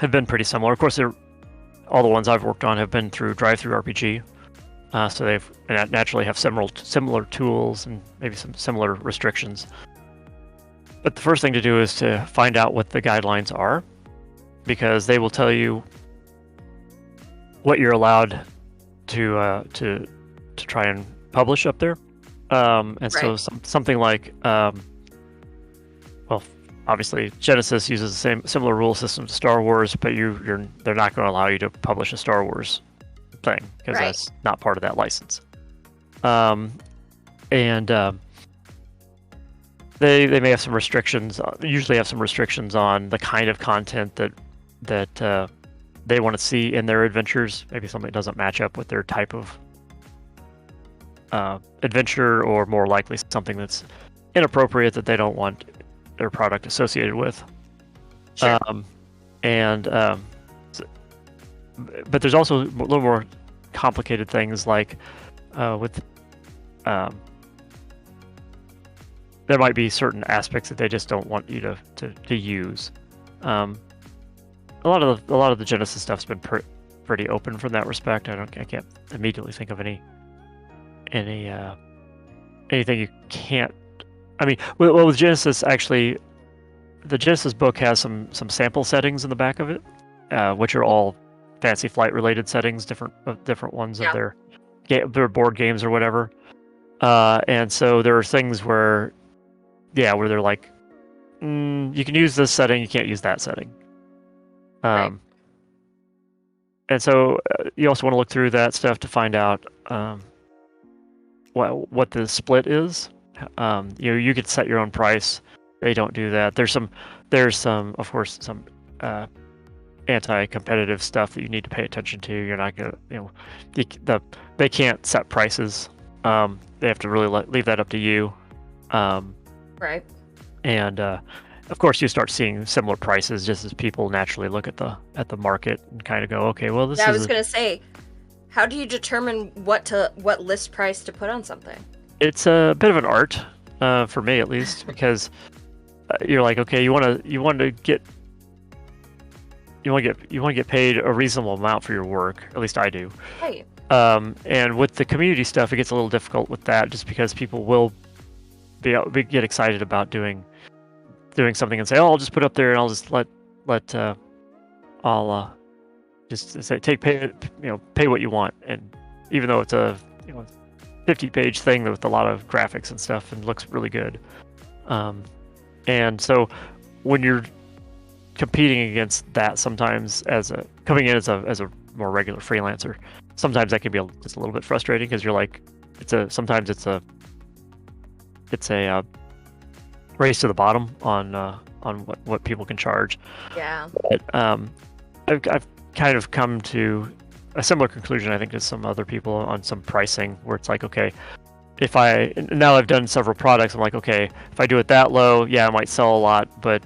have been pretty similar. Of course, all the ones I've worked on have been through Drive-Thru RPG, so they naturally have similar tools and maybe some similar restrictions. But the first thing to do is to find out what the guidelines are, because they will tell you what you're allowed to try and publish up there. So something like, obviously Genesis uses the similar rule system to Star Wars, but they're not going to allow you to publish a Star Wars thing because that's not part of that license. They may have some restrictions. Usually have some restrictions on the kind of content that they want to see in their adventures. Maybe something doesn't match up with their type of adventure, or more likely something that's inappropriate that they don't want their product associated with. Sure. But there's also a little more complicated things like there might be certain aspects that they just don't want you to use. A lot of the Genesis stuff's been pretty open from that respect. I can't immediately think of anything you can't. I mean, with Genesis, actually, the Genesis book has some sample settings in the back of it, which are all Fantasy Flight related settings, different ones of their board games or whatever. And so there are things where they're like, you can use this setting, you can't use that setting. And so you also want to look through that stuff to find out what the split is. You could set your own price. They don't do that. There's some of course some anti-competitive stuff that you need to pay attention to. You're not gonna they can't set prices. They have to really leave that up to you. Right. And of course, you start seeing similar prices just as people naturally look at the market and kind of go, okay, well, this is. I was gonna say, how do you determine what list price to put on something? It's a bit of an art, for me at least, because you're like, okay, you want to get paid a reasonable amount for your work. At least I do. Right. And with the community stuff, it gets a little difficult with that, just because people will get excited about doing something and say, oh, I'll just put it up there and I'll just I'll just say pay what you want, and even though it's a 50-page thing with a lot of graphics and stuff and looks really good, and so when you're competing against that, sometimes coming in as a more regular freelancer, sometimes that can be just a little bit frustrating because you're like, sometimes it's a race to the bottom on what people can charge. Yeah. But I've kind of come to a similar conclusion, I think, to some other people on some pricing, where it's like, okay, now I've done several products, I'm like, okay, if I do it that low, yeah, I might sell a lot, but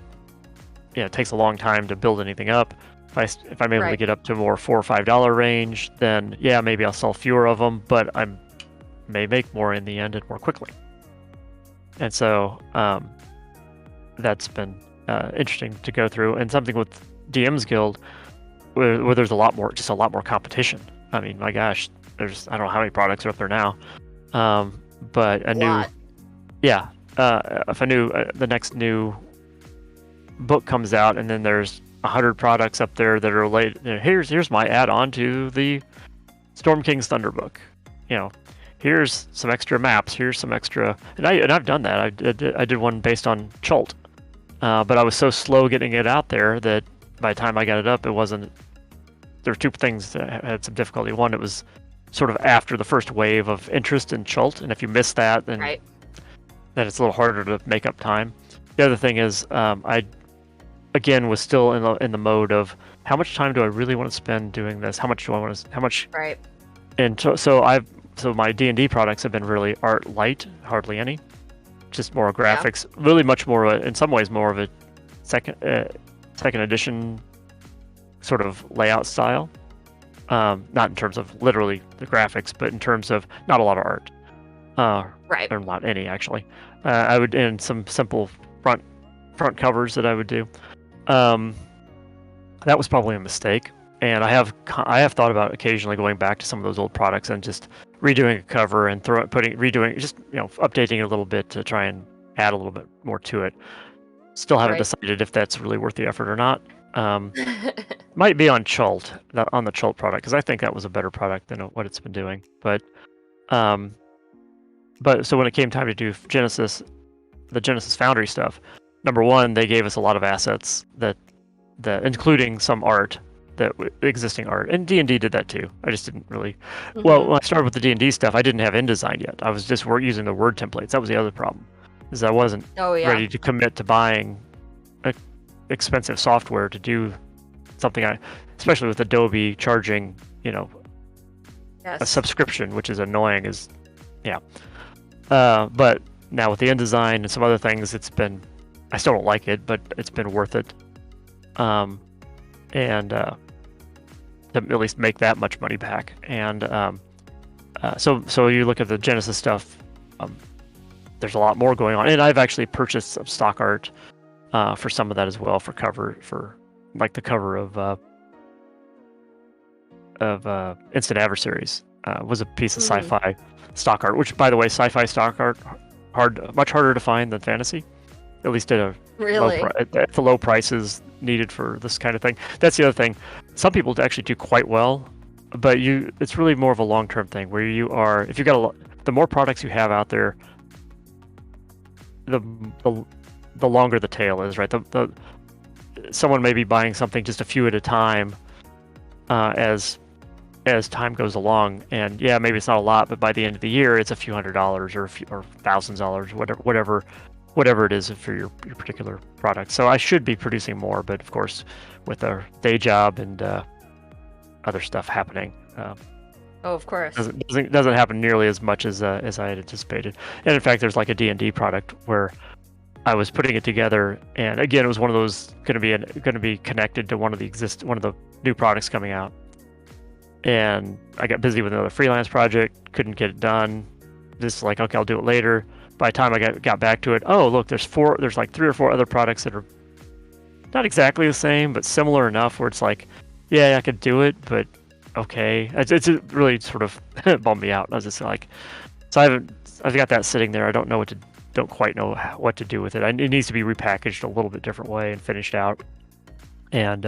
it takes a long time to build anything up. If I'm able to get up to more $4 or $5 range, then yeah, maybe I'll sell fewer of them, but I may make more in the end and more quickly. And so that's been interesting to go through, and something with DM's Guild where there's a lot more competition. I mean, my gosh, I don't know how many products are up there now, but if the next new book comes out, and then there's 100 products up there that are related. Here's my add-on to the Storm King's Thunder book. Here's some extra maps. Here's some extra, and I've done that. I did one based on Chult, but I was so slow getting it out there that by the time I got it up, it wasn't. There were two things that had some difficulty. One, it was sort of after the first wave of interest in Chult, and if you miss that, then it's a little harder to make up time. The other thing is, I again was still in the mode of how much time do I really want to spend doing this? How much do I want to? How much? Right. And so my D&D products have been really art light, hardly any, just more graphics. Yeah. Really much more, in some ways, more of a second edition sort of layout style. Not in terms of literally the graphics, but in terms of not a lot of art. Or not any, actually. I would, in some simple front covers that I would do. That was probably a mistake. And I have thought about occasionally going back to some of those old products and just redoing a cover and updating it a little bit to try and add a little bit more to it. Still haven't decided if that's really worth the effort or not. Might be on Chult, on the Chult product, because I think that was a better product than what it's been doing. But so when it came time to do the Genesis Foundry stuff, number one, they gave us a lot of assets that including some art. Existing art, and D&D did that too. I just didn't really. Mm-hmm. Well, when I started with the D&D stuff, I didn't have InDesign yet. I was just using the Word templates. That was the other problem, is I wasn't ready to commit to buying expensive software to do something. Especially with Adobe charging, a subscription, which is annoying. But now with the InDesign and some other things, I still don't like it, but it's been worth it. And to at least make that much money back. And so you look at the Genesis stuff, there's a lot more going on. And I've actually purchased some stock art for some of that as well, for like the cover of Instant Adversaries was a piece of sci-fi stock art, which, by the way, sci-fi stock art much harder to find than fantasy, at least at the low prices needed for this kind of thing. That's the other thing. Some people actually do quite well, but it's really more of a long-term thing where if you've got the more products you have out there, the longer the tail is, right? Someone may be buying something just a few at a time as time goes along, and yeah, maybe it's not a lot, but by the end of the year, it's a few $100s or thousands of dollars, whatever it is for your particular product. So I should be producing more, but of course, with our day job and other stuff happening, of course, doesn't happen nearly as much as I had anticipated. And in fact, there's like a D&D product where I was putting it together, and again, it was one of those going to be connected to one of the new products coming out. And I got busy with another freelance project, couldn't get it done. Just like, okay, I'll do it later. By the time I got back to it, oh look, there's like 3 or 4 other products that are not exactly the same, but similar enough where it's like, yeah, I could do it, but okay. It's really sort of bummed me out. I was just like, so I've got that sitting there. I don't know what don't quite know what to do with it. It needs to be repackaged a little bit different way and finished out, and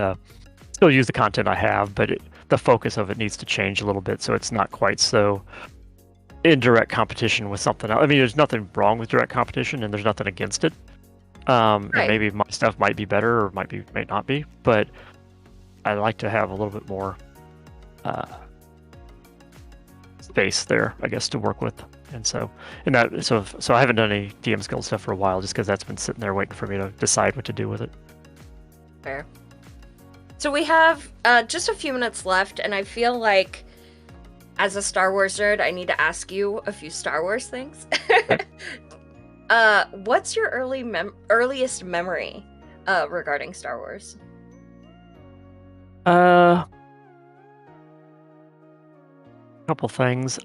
still use the content I have, but the focus of it needs to change a little bit so it's not quite so in direct competition with something else. I mean, there's nothing wrong with direct competition, and there's nothing against it. And maybe my stuff might be better or might not be, but I like to have a little bit more space there, I guess, to work with. And so I haven't done any DM's Guild stuff for a while, just because that's been sitting there waiting for me to decide what to do with it. Fair. So we have just a few minutes left, and I feel like as a Star Wars nerd, I need to ask you a few Star Wars things. What's your earliest memory regarding Star Wars? A couple things.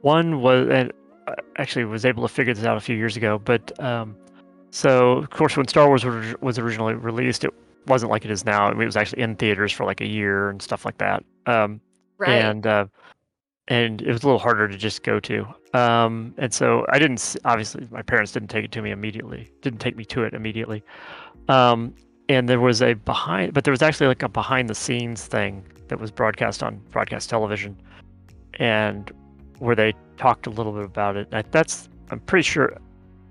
One was, and I actually was able to figure this out a few years ago, but so of course when Star Wars was originally released, it wasn't like it is now. I mean, it was actually in theaters for like a year and stuff like that. Right. And it was a little harder to just go to. And so I didn't, obviously my parents didn't take it to me immediately, didn't take me to it immediately. And there was but there was actually like a behind the scenes thing that was broadcast on broadcast television, and where they talked a little bit about it. I'm pretty sure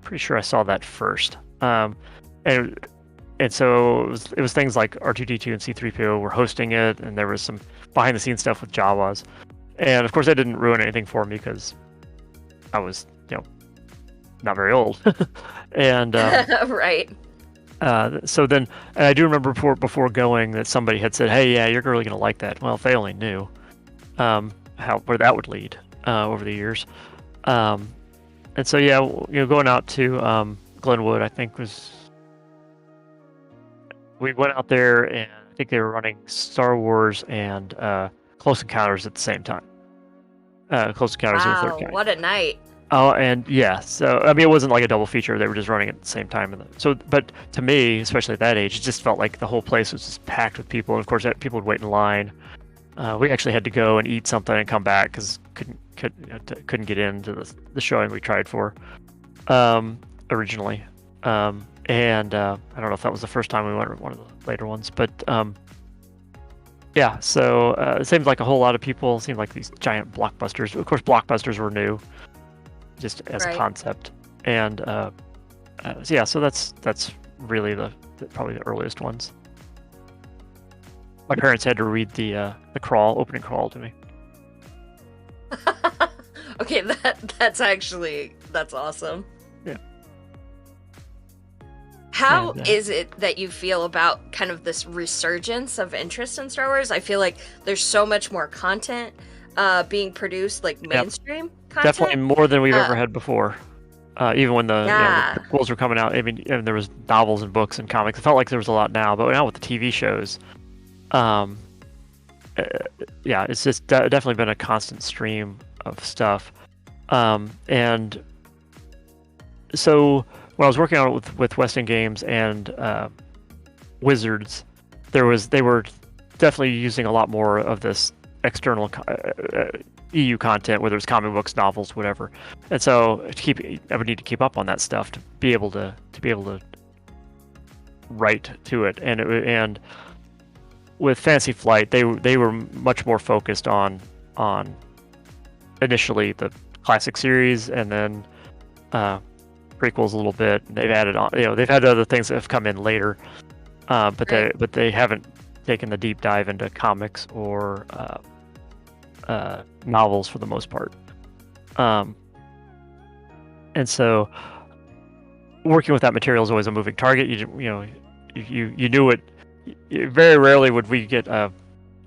I saw that first. And so it was things like R2-D2 and C-3PO were hosting it, and there was some behind the scenes stuff with Jawas. And of course, that didn't ruin anything for me because I was, not very old. And right. So then, and I do remember before going that somebody had said, "Hey, yeah, you're really going to like that." Well, if they only knew where that would lead over the years. And so yeah, going out to Glenwood, I think we went out there, and I think they were running Star Wars and Close Encounters at the same time. Close Encounters of the Third Kind. What a night! Oh, and yeah, so I mean, it wasn't like a double feature; they were just running it at the same time. But to me, especially at that age, it just felt like the whole place was just packed with people. And of course, people would wait in line. We actually had to go and eat something and come back because couldn't get into the showing we tried for originally. And I don't know if that was the first time we went or one of the later ones, but yeah. So it seemed like a whole lot of people. Seemed like these giant blockbusters. Of course, blockbusters were new, just as a concept. And so yeah, so that's really probably the earliest ones. My parents had to read the opening crawl to me. Okay, that's awesome. Yeah. How is it that you feel about kind of this resurgence of interest in Star Wars? I feel like there's so much more content being produced, like mainstream content. Definitely more than we've ever had before. Even when the prequels were coming out, I mean, there was novels and books and comics. It felt like there was a lot now, but now with the TV shows, it's just definitely been a constant stream of stuff. And so when I was working on it with West End Games and Wizards, they were definitely using a lot more of this external EU content, whether it's comic books, novels, whatever. And so I would need to keep up on that stuff to be able to write to it. And with Fantasy Flight, they were much more focused on initially the classic series, and then prequels a little bit. They've added on, they've had other things that have come in later, but they haven't taken the deep dive into comics or novels for the most part. And so working with that material is always a moving target. You knew it. Very rarely would we get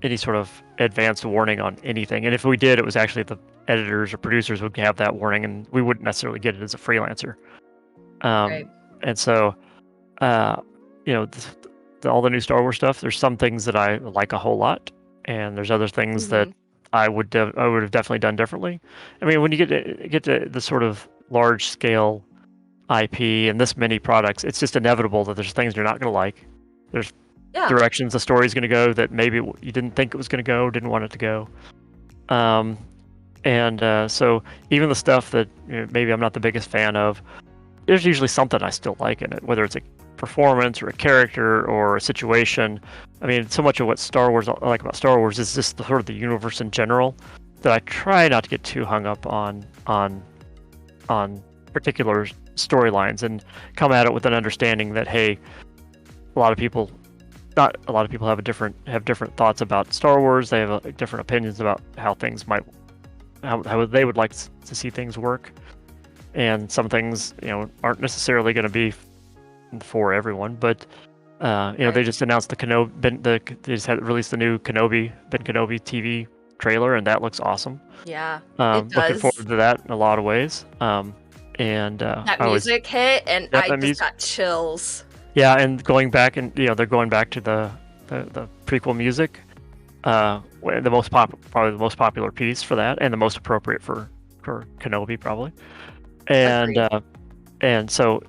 any sort of advanced warning on anything, and if we did, it was actually the editors or producers would have that warning, and we wouldn't necessarily get it as a freelancer. And so, all the new Star Wars stuff. There's some things that I like a whole lot, and there's other things that I would have definitely done differently. I mean, when you get to the sort of large scale IP and this many products, it's just inevitable that there's things you're not going to like. There's directions the story's going to go that maybe you didn't think it was going to go, didn't want it to go. So even the stuff that maybe I'm not the biggest fan of, there's usually something I still like in it, whether it's a performance or a character or a situation. I mean, so much of what I like about Star Wars is just the sort of the universe in general that I try not to get too hung up on particular storylines and come at it with an understanding that, hey, not a lot of people have different thoughts about Star Wars. They have different opinions about how they would like to see things work, and some things aren't necessarily going to be for everyone. But they just announced they just had released the new Ben Kenobi TV trailer, and that looks awesome. Yeah, it does. Looking forward to that in a lot of ways. And that music hit, and I just got chills. Yeah, and going back, and they're going back to the prequel music. Probably the most popular piece for that, and the most appropriate for Kenobi probably. And so,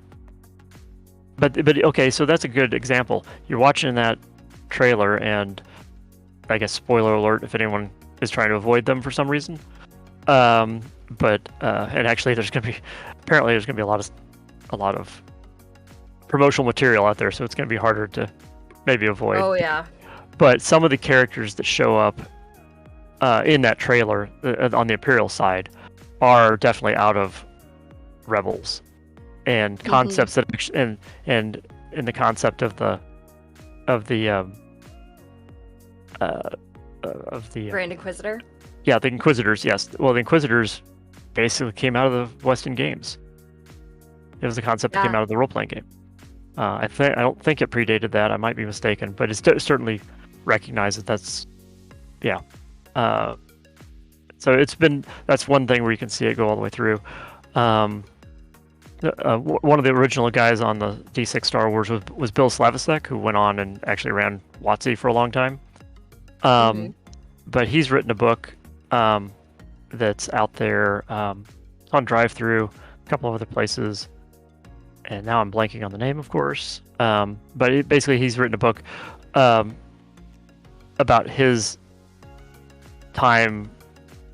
but okay, so that's a good example. You're watching that trailer, and I guess spoiler alert if anyone is trying to avoid them for some reason. And actually, there's gonna be a lot of promotional material out there, so it's going to be harder to maybe avoid. Oh yeah. But some of the characters that show up in that trailer on the Imperial side are definitely out of Rebels, and concepts that and in the concept of the Grand Inquisitor. Yeah, the Inquisitors. Yes. Well, the Inquisitors basically came out of the Western games. It was the concept that came out of the role-playing game. I don't think it predated that. I might be mistaken, but it's certainly recognized that's so that's one thing where you can see it go all the way through. One of the original guys on the D6 Star Wars was Bill Slavisek, who went on and actually ran WotC for a long time. But he's written a book that's out there on Drive-Thru, a couple of other places. And now I'm blanking on the name, of course. But basically, he's written a book about his time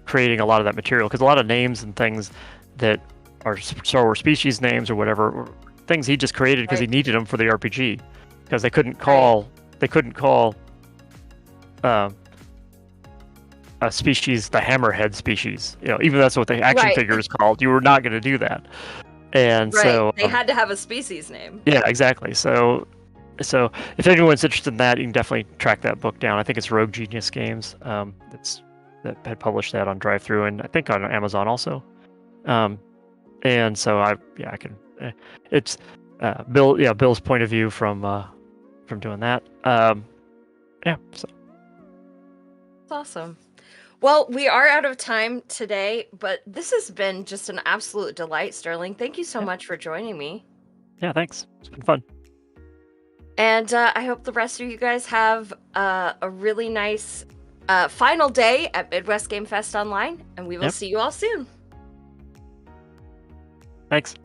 creating a lot of that material, because a lot of names and things that are Star Wars species names or whatever, things he just created because he needed them for the RPG, because they couldn't call a species the Hammerhead species. Even that's what the action figure is called. You were not going to do that. And so they had to have a species name. Yeah, exactly. So if anyone's interested in that, you can definitely track that book down. I think it's Rogue Genius Games that had published that on Drive-Thru, and I think on Amazon also. And so I can. It's Bill's point of view from doing that. So that's awesome. Well, we are out of time today, but this has been just an absolute delight, Sterling. Thank you so much for joining me. Yeah, thanks. It's been fun. And I hope the rest of you guys have a really nice final day at Midwest Game Fest Online, and we will see you all soon. Thanks.